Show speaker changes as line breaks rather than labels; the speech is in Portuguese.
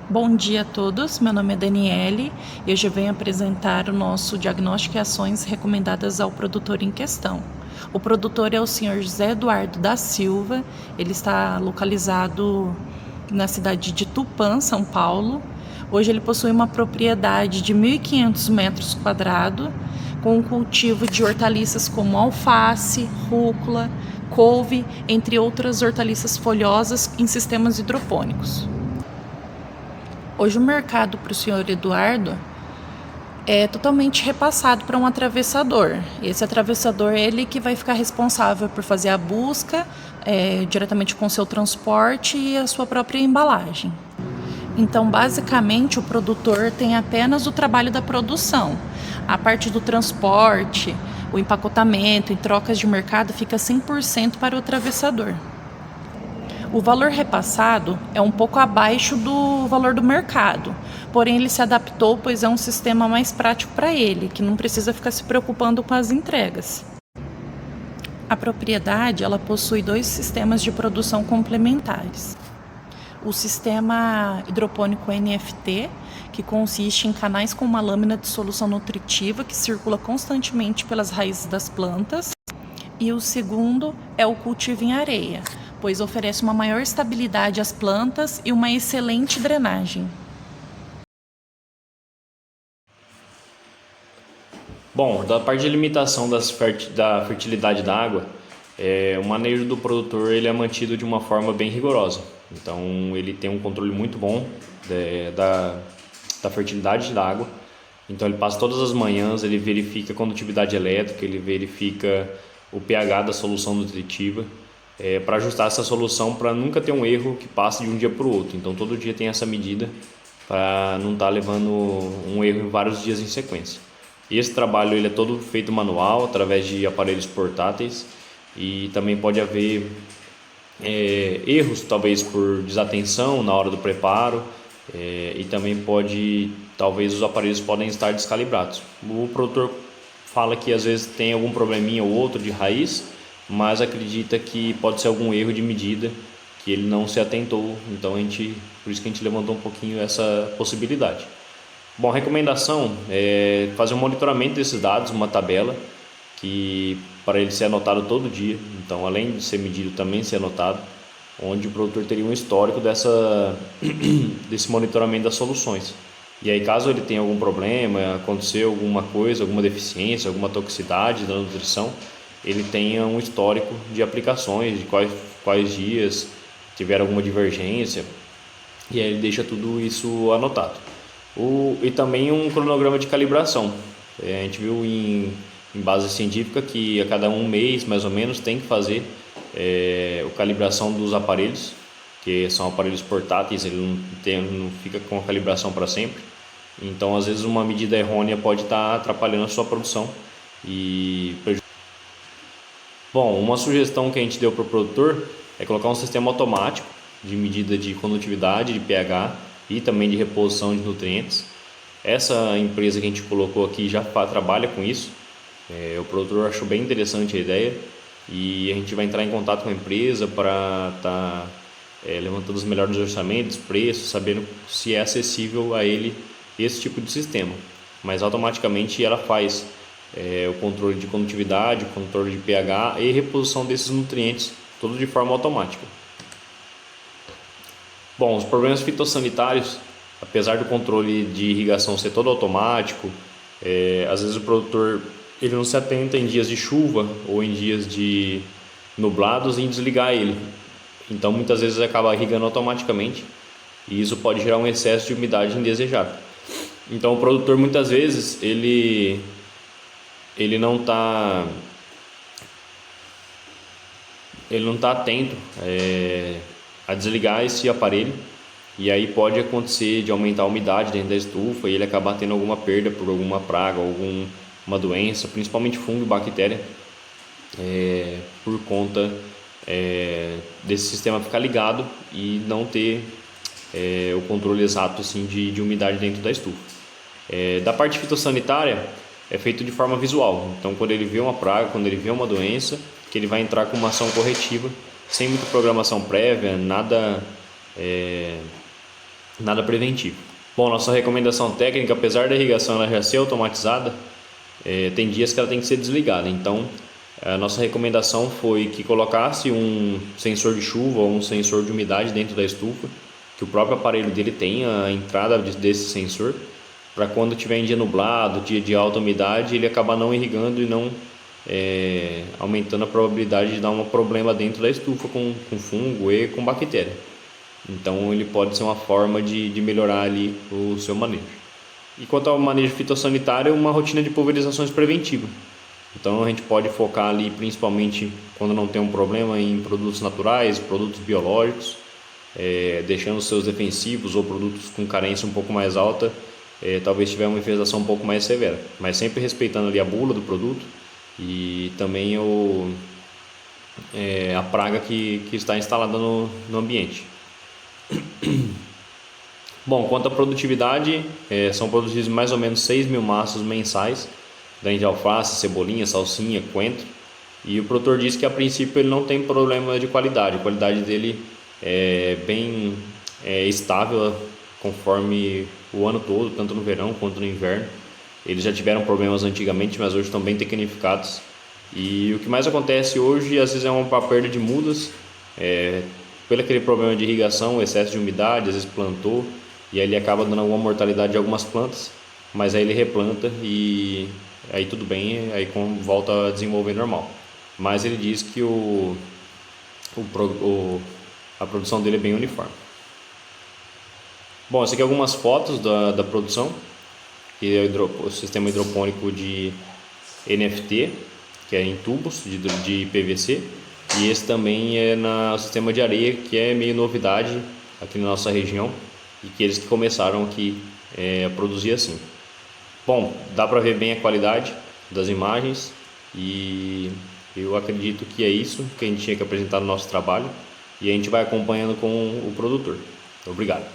Bom dia a todos, meu nome é Daniele e hoje eu venho apresentar o nosso diagnóstico e ações recomendadas ao produtor em questão. O produtor é o senhor José Eduardo da Silva, ele está localizado na cidade de Tupã, São Paulo. Hoje ele possui uma propriedade de 1.500 metros quadrados, com o cultivo de hortaliças como alface, rúcula, couve, entre outras hortaliças folhosas em sistemas hidropônicos. Hoje o mercado para o senhor Eduardo é totalmente repassado para um atravessador. Esse atravessador é ele que vai ficar responsável por fazer a busca diretamente com o seu transporte e a sua própria embalagem. Então, basicamente, o produtor tem apenas o trabalho da produção. A parte do transporte, o empacotamento, em trocas de mercado, fica 100% para o atravessador. O valor repassado é um pouco abaixo do valor do mercado, porém ele se adaptou, pois é um sistema mais prático para ele, que não precisa ficar se preocupando com as entregas. A propriedade ela possui 2 sistemas de produção complementares. O sistema hidropônico NFT, que consiste em canais com uma lâmina de solução nutritiva que circula constantemente pelas raízes das plantas. E o segundo é o cultivo em areia, pois oferece uma maior estabilidade às plantas e uma excelente drenagem.
Bom, da parte de limitação da fertilidade da água, o manejo do produtor ele é mantido de uma forma bem rigorosa. Então ele tem um controle muito bom da fertilidade da água. Então ele passa todas as manhãs, ele verifica a condutividade elétrica, ele verifica o pH da solução nutritiva, para ajustar essa solução para nunca ter um erro que passe de um dia para o outro. Então todo dia tem essa medida para não estar levando um erro vários dias em sequência. E esse trabalho ele é todo feito manual, através de aparelhos portáteis, e também pode haver erros, talvez por desatenção na hora do preparo, e também talvez os aparelhos podem estar descalibrados. O produtor fala que às vezes tem algum probleminha ou outro de raiz, mas acredita que pode ser algum erro de medida que ele não se atentou, então por isso que a gente levantou um pouquinho essa possibilidade. Bom, a recomendação é fazer um monitoramento desses dados, uma tabela, que para ele ser anotado todo dia, então além de ser medido também ser anotado, onde o produtor teria um histórico desse monitoramento das soluções. E aí caso ele tenha algum problema, aconteceu alguma coisa, alguma deficiência, alguma toxicidade da nutrição, ele tenha um histórico de aplicações, de quais dias tiver alguma divergência, e aí ele deixa tudo isso anotado. E também um cronograma de calibração. A gente viu em base científica que a cada um mês, mais ou menos, tem que fazer a calibração dos aparelhos, que são aparelhos portáteis, ele não fica com a calibração para sempre. Então, às vezes, uma medida errônea pode estar atrapalhando a sua produção e Bom, uma sugestão que a gente deu para o produtor é colocar um sistema automático de medida de condutividade, de pH e também de reposição de nutrientes. Essa empresa que a gente colocou aqui já trabalha com isso. O produtor achou bem interessante a ideia e a gente vai entrar em contato com a empresa para estar levantando os melhores orçamentos, preços, sabendo se é acessível a ele esse tipo de sistema. Mas automaticamente ela faz o controle de condutividade, o controle de pH e reposição desses nutrientes, tudo de forma automática. Bom, os problemas fitossanitários, apesar do controle de irrigação ser todo automático, às vezes o produtor ele não se atenta em dias de chuva ou em dias de nublados em desligar ele. Então muitas vezes acaba irrigando automaticamente e isso pode gerar um excesso de umidade indesejada. Então o produtor muitas vezes ele não está atento a desligar esse aparelho, e aí pode acontecer de aumentar a umidade dentro da estufa e ele acabar tendo alguma perda por alguma praga, alguma doença, principalmente fungo e bactéria, por conta desse sistema ficar ligado e não ter o controle exato assim, de umidade dentro da estufa. Da parte fitossanitária é feito de forma visual, então quando ele vê uma praga, quando ele vê uma doença, que ele vai entrar com uma ação corretiva sem muita programação prévia, nada nada preventivo. Bom, nossa recomendação técnica, apesar da irrigação ela já ser automatizada, tem dias que ela tem que ser desligada. Então, a nossa recomendação foi que colocasse um sensor de chuva ou um sensor de umidade dentro da estufa, que o próprio aparelho dele tenha a entrada desse sensor, para quando tiver em dia nublado, dia de alta umidade, ele acabar não irrigando e não aumentando a probabilidade de dar um problema dentro da estufa com fungo e com bactéria. Então ele pode ser uma forma de melhorar ali o seu manejo. E quanto ao manejo fitossanitário, uma rotina de pulverizações preventiva. Então a gente pode focar ali principalmente quando não tem um problema em produtos naturais, produtos biológicos, deixando seus defensivos ou produtos com carência um pouco mais alta, talvez tiver uma infestação um pouco mais severa, mas sempre respeitando ali a bula do produto e também a praga que está instalada no ambiente. Bom, quanto à produtividade, são produzidos mais ou menos 6.000 maços mensais, de alface, cebolinha, salsinha, coentro, e o produtor diz que a princípio ele não tem problema de qualidade, a qualidade dele é bem estável conforme o ano todo, tanto no verão quanto no inverno. Eles já tiveram problemas antigamente, mas hoje estão bem tecnificados, e o que mais acontece hoje às vezes é uma perda de mudas, pelo aquele problema de irrigação, excesso de umidade, às vezes plantou e aí ele acaba dando alguma mortalidade de algumas plantas, mas aí ele replanta e aí tudo bem, aí volta a desenvolver normal. Mas ele diz que a produção dele é bem uniforme. Bom, essa aqui é algumas fotos da produção, que é o sistema hidropônico de NFT, que é em tubos de PVC. E esse também é no sistema de areia, que é meio novidade aqui na nossa região e que eles que começaram aqui a produzir assim. Bom, dá para ver bem a qualidade das imagens e eu acredito que é isso que a gente tinha que apresentar no nosso trabalho e a gente vai acompanhando com o produtor. Obrigado.